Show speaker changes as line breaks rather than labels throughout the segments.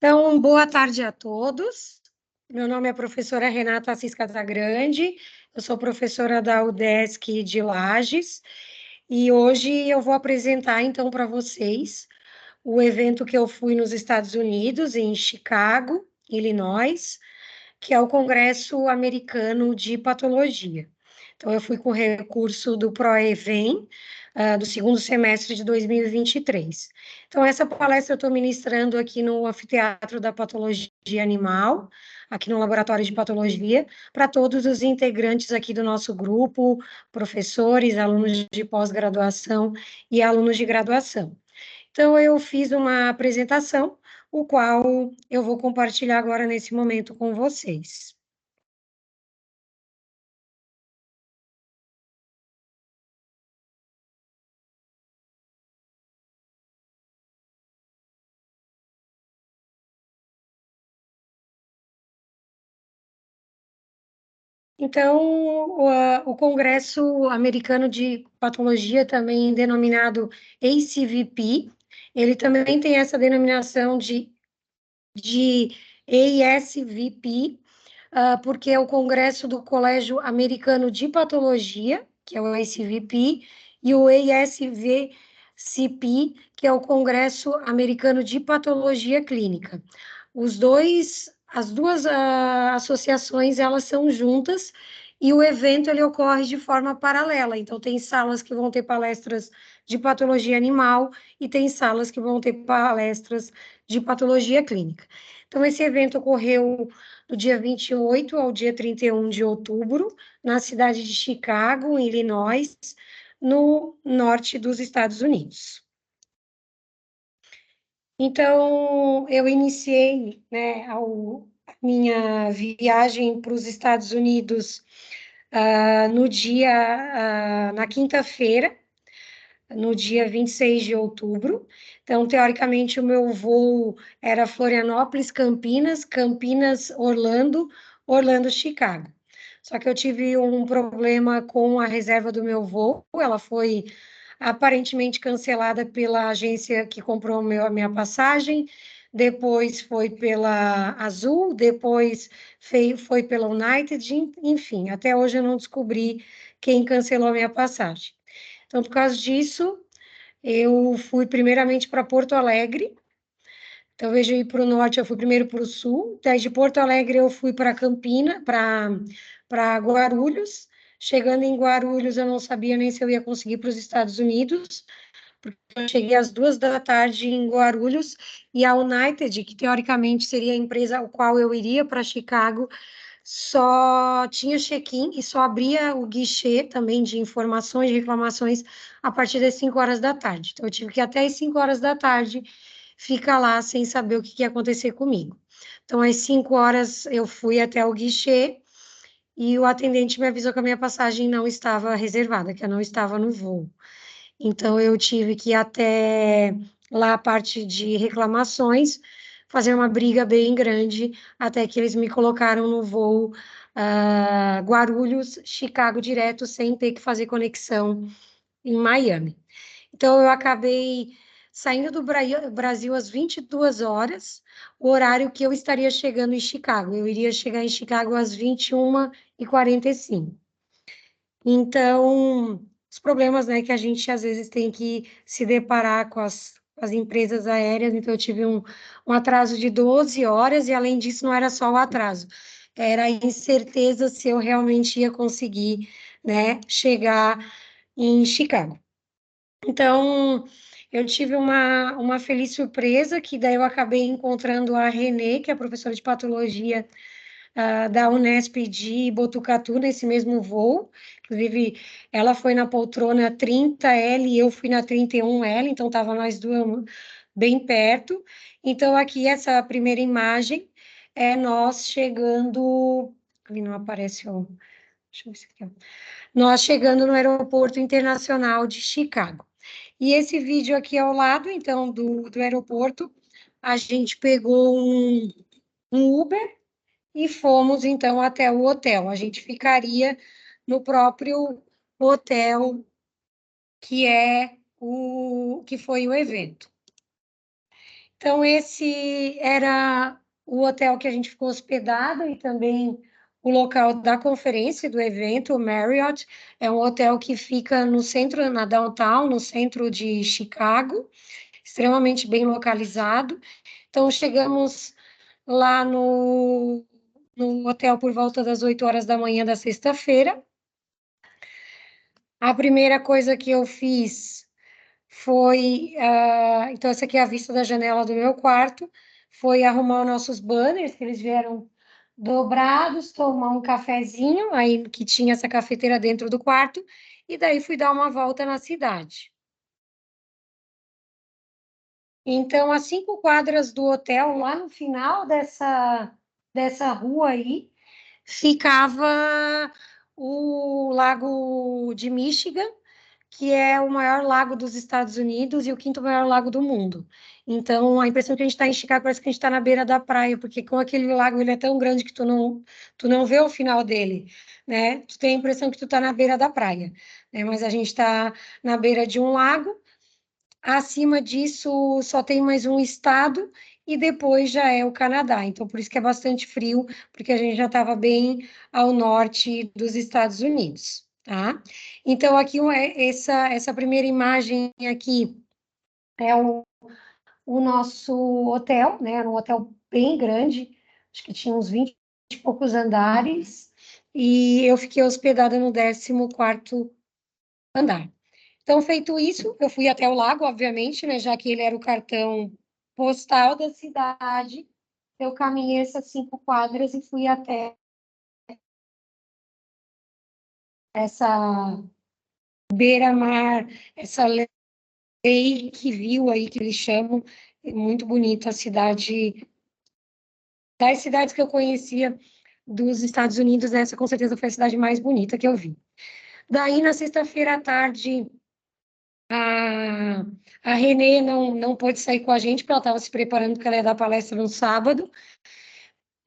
Então, boa tarde a todos. Meu nome é professora Renata Assis Casagrande, eu sou professora da UDESC de Lages, e hoje eu vou apresentar, então, para vocês o evento que eu fui nos Estados Unidos, em Chicago, Illinois, que é o Congresso Americano de Patologia. Então, eu fui com recurso do ProEvent, do segundo semestre de 2023. Então, essa palestra eu estou ministrando aqui no Anfiteatro da Patologia Animal, aqui no Laboratório de Patologia, para todos os integrantes aqui do nosso grupo, professores, alunos de pós-graduação e alunos de graduação. Então, eu fiz uma apresentação, o qual eu vou compartilhar agora nesse momento com vocês. Então, o Congresso Americano de Patologia, também denominado ACVP, ele também tem essa denominação de ASVP, porque é o Congresso do Colégio Americano de Patologia, que é o ACVP, e o ASVCP, que é o Congresso Americano de Patologia Clínica. As duas associações, elas são juntas, e o evento ele ocorre de forma paralela. Então, tem salas que vão ter palestras de patologia animal e tem salas que vão ter palestras de patologia clínica. Então, esse evento ocorreu do dia 28 ao dia 31 de outubro, na cidade de Chicago, em Illinois, no norte dos Estados Unidos. Então, eu iniciei, né, a minha viagem para os Estados Unidos na quinta-feira, no dia 26 de outubro. Então, teoricamente, o meu voo era Florianópolis, Campinas, Campinas, Orlando, Orlando, Chicago. Só que eu tive um problema com a reserva do meu voo, ela foi aparentemente cancelada pela agência que comprou a minha passagem, depois foi pela Azul, depois foi pela United, enfim, até hoje eu não descobri quem cancelou a minha passagem. Então, por causa disso, eu fui primeiramente para Porto Alegre. Então, ao invés de ir para o norte, eu fui primeiro para o sul. Daí, de Porto Alegre, eu fui para Campina, para Guarulhos. Chegando em Guarulhos, eu não sabia nem se eu ia conseguir para os Estados Unidos, porque eu cheguei às 2 da tarde em Guarulhos, e a United, que teoricamente seria a empresa ao qual eu iria para Chicago, só tinha check-in e só abria o guichê também de informações, de reclamações, a partir das 5 horas da tarde. Então, eu tive que ir até as 5 horas da tarde ficar lá sem saber o que ia acontecer comigo. Então, às 5 horas eu fui até o guichê e o atendente me avisou que a minha passagem não estava reservada, que eu não estava no voo. Então, eu tive que ir até lá a parte de reclamações, fazer uma briga bem grande, até que eles me colocaram no voo Guarulhos, Chicago direto, sem ter que fazer conexão em Miami. Então, eu acabei saindo do Brasil às 22 horas, o horário que eu estaria chegando em Chicago. Eu iria chegar em Chicago às 21h45. Então, os problemas, né, que a gente às vezes tem que se deparar com as empresas aéreas. Então, eu tive um atraso de 12 horas, e além disso, não era só o atraso, era a incerteza se eu realmente ia conseguir, né, chegar em Chicago. Então, eu tive uma feliz surpresa, que daí eu acabei encontrando a Renê, que é professora de patologia da Unesp de Botucatu, nesse mesmo voo. Inclusive, ela foi na poltrona 30L e eu fui na 31L, então estava nós duas bem perto. Então, aqui, essa primeira imagem é nós chegando... Ali não aparece o... Deixa eu ver se aqui, ó. Nós chegando no Aeroporto Internacional de Chicago. E esse vídeo aqui ao lado, então, do aeroporto, a gente pegou um Uber e fomos, então, até o hotel. A gente ficaria no próprio hotel que foi o evento. Então, esse era o hotel que a gente ficou hospedado e também o local da conferência, do evento, o Marriott. É um hotel que fica no centro, na downtown, no centro de Chicago, extremamente bem localizado. Então, chegamos lá no hotel por volta das 8 horas da manhã da sexta-feira. A primeira coisa que eu fiz foi, então essa aqui é a vista da janela do meu quarto, foi arrumar os nossos banners, que eles vieram dobrados, tomar um cafezinho, aí que tinha essa cafeteira dentro do quarto, e daí fui dar uma volta na cidade. Então, a 5 quadras do hotel, lá no final dessa rua aí, ficava o Lago de Michigan, que é o maior lago dos Estados Unidos e o quinto maior lago do mundo. Então, a impressão que a gente está em Chicago parece que a gente está na beira da praia, porque com aquele lago ele é tão grande que tu não vê o final dele, né? Tu tem a impressão que tu está na beira da praia, né? Mas a gente está na beira de um lago. Acima disso, só tem mais um estado e depois já é o Canadá. Então, por isso que é bastante frio, porque a gente já estava bem ao norte dos Estados Unidos, tá? Então, aqui essa primeira imagem aqui é o nosso hotel, né? Era um hotel bem grande, acho que tinha uns 20 e poucos andares, e eu fiquei hospedada no 14º andar. Então, feito isso, eu fui até o lago, obviamente, né, já que ele era o cartão postal da cidade. Eu caminhei essas 5 quadras e fui até essa beira-mar, essa lake view aí que eles chamam. É muito bonita a cidade. Das cidades que eu conhecia dos Estados Unidos, essa com certeza foi a cidade mais bonita que eu vi. Daí, na sexta-feira à tarde, A, a Renê não pôde sair com a gente, porque ela estava se preparando para ela ia dar palestra no sábado.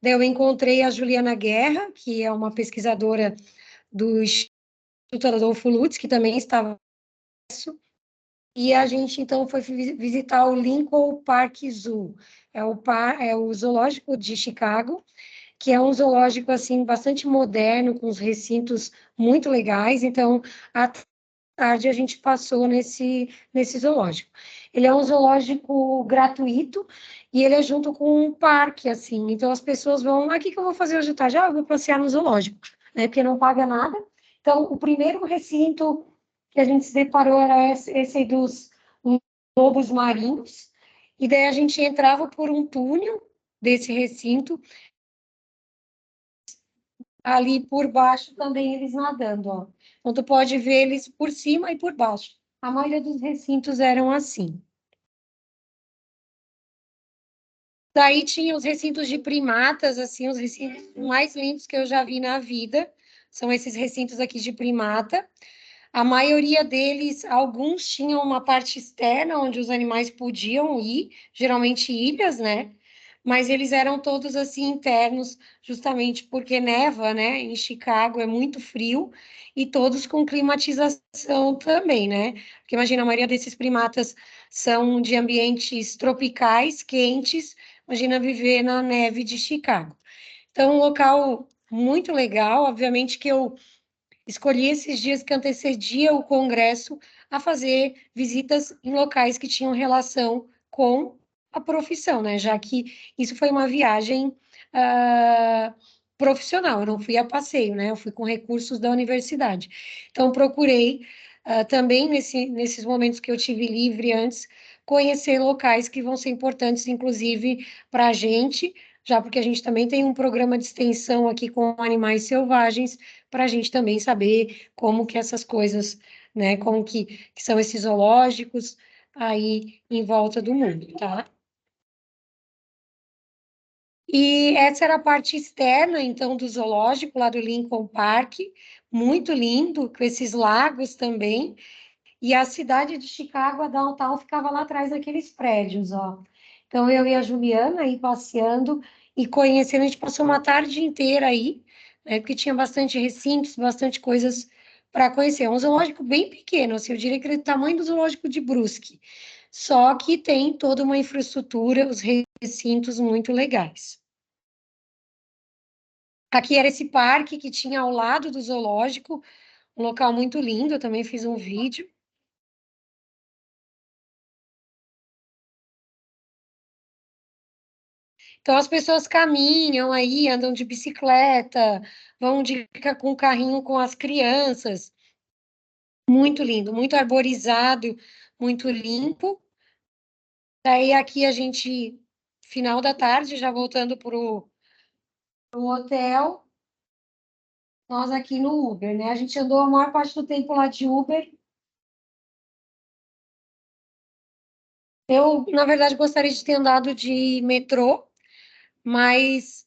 Daí eu encontrei a Juliana Guerra, que é uma pesquisadora do Instituto Adolfo Lutz, que também estava. E a gente, então, foi visitar o Lincoln Park Zoo. É o zoológico de Chicago, que é um zoológico, assim, bastante moderno, com os recintos muito legais. Então, a tarde a gente passou nesse zoológico. Ele é um zoológico gratuito e ele é junto com um parque, assim. Então as pessoas vão, o que que eu vou fazer hoje à tarde? Eu vou passear no zoológico, né? Porque não paga nada. Então, o primeiro recinto que a gente se deparou era esse aí dos lobos marinhos. E daí a gente entrava por um túnel desse recinto, ali por baixo também eles nadando, ó. Então, tu pode ver eles por cima e por baixo. A maioria dos recintos eram assim. Daí tinha os recintos de primatas, assim, os recintos mais lindos que eu já vi na vida. São esses recintos aqui de primata. A maioria deles, alguns tinham uma parte externa onde os animais podiam ir, geralmente ilhas, né? Mas eles eram todos assim internos, justamente porque neva, né? Em Chicago é muito frio e todos com climatização também, né? Porque imagina, a maioria desses primatas são de ambientes tropicais, quentes. Imagina viver na neve de Chicago. Então, um local muito legal, obviamente que eu escolhi esses dias que antecedia o congresso a fazer visitas em locais que tinham relação com a profissão, né? Já que isso foi uma viagem profissional, eu não fui a passeio, né? Eu fui com recursos da universidade. Então, procurei também, nesses momentos que eu tive livre antes, conhecer locais que vão ser importantes, inclusive, para a gente, já porque a gente também tem um programa de extensão aqui com animais selvagens, para a gente também saber como que essas coisas, né, como que são esses zoológicos aí em volta do mundo, tá? E essa era a parte externa, então, do zoológico, lá do Lincoln Park, muito lindo, com esses lagos também, e a cidade de Chicago, a downtown, ficava lá atrás daqueles prédios, ó. Então, eu e a Juliana aí passeando e conhecendo, a gente passou uma tarde inteira aí, né, porque tinha bastante recintos, bastante coisas para conhecer. É um zoológico bem pequeno, assim, eu diria que ele é do tamanho do zoológico de Brusque, só que tem toda uma infraestrutura, os recintos muito legais. Aqui era esse parque que tinha ao lado do zoológico, um local muito lindo, eu também fiz um vídeo. Então as pessoas caminham aí, andam de bicicleta, vão com carrinho com as crianças. Muito lindo, muito arborizado, muito limpo. Daí aqui a gente, final da tarde, já voltando para o hotel, nós aqui no Uber, né? A gente andou a maior parte do tempo lá de Uber. Eu, na verdade, gostaria de ter andado de metrô, mas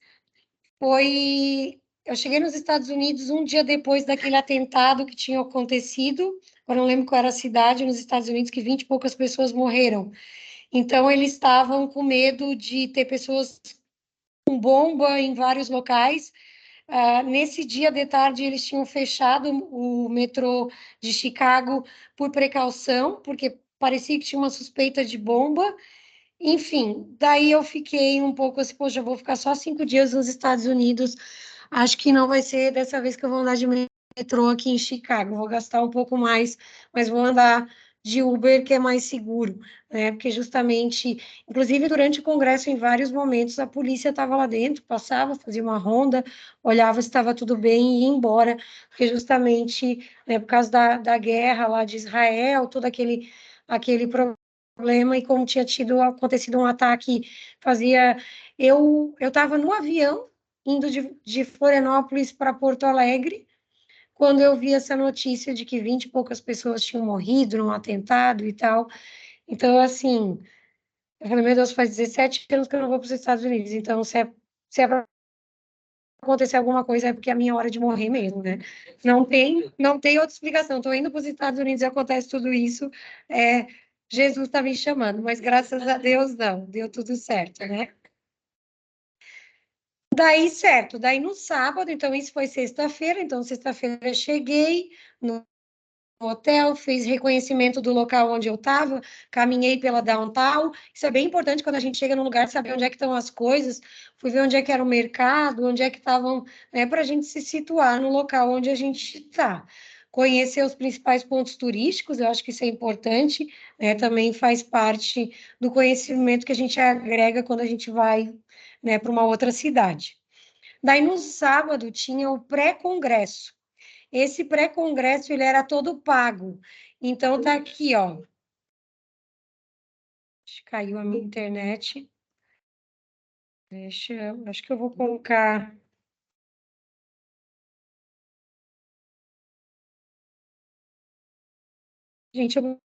foi. Eu cheguei nos Estados Unidos um dia depois daquele atentado que tinha acontecido. Eu não lembro qual era a cidade nos Estados Unidos, que 20 e poucas pessoas morreram. Então, eles estavam com medo de ter pessoas com bomba em vários locais. Nesse dia de tarde, eles tinham fechado o metrô de Chicago por precaução, porque parecia que tinha uma suspeita de bomba. Enfim, daí eu fiquei um pouco assim, poxa, eu vou ficar só 5 dias nos Estados Unidos. Acho que não vai ser dessa vez que eu vou andar de metrô aqui em Chicago. Vou gastar um pouco mais, mas vou andar de Uber, que é mais seguro, né? Porque justamente, inclusive durante o congresso, em vários momentos, a polícia estava lá dentro, passava, fazia uma ronda, olhava se estava tudo bem e ia embora, porque justamente, né, por causa da guerra lá de Israel, todo aquele problema, e como tinha tido acontecido um ataque, fazia. Eu estava no avião indo de Florianópolis para Porto Alegre, quando eu vi essa notícia de que 20 e poucas pessoas tinham morrido num atentado e tal. Então, assim, eu falei, meu Deus, faz 17 anos que eu não vou para os Estados Unidos, então se é para acontecer alguma coisa é porque é a minha hora de morrer mesmo, né? Não tem outra explicação. Estou indo para os Estados Unidos e acontece tudo isso, é, Jesus está me chamando, mas graças a Deus não, deu tudo certo, né? Daí, certo, daí no sábado, então isso foi sexta-feira, então sexta-feira eu cheguei no hotel, fiz reconhecimento do local onde eu estava, caminhei pela downtown. Isso é bem importante quando a gente chega num lugar, saber onde é que estão as coisas. Fui ver onde é que era o mercado, onde é que estavam, né, para a gente se situar no local onde a gente está. Conhecer os principais pontos turísticos, eu acho que isso é importante, né, também faz parte do conhecimento que a gente agrega quando a gente vai, né, para uma outra cidade. Daí, no sábado, tinha o pré-congresso. Esse pré-congresso, ele era todo pago. Então, tá aqui, ó. Caiu a minha internet. Acho que eu vou colocar. Gente, eu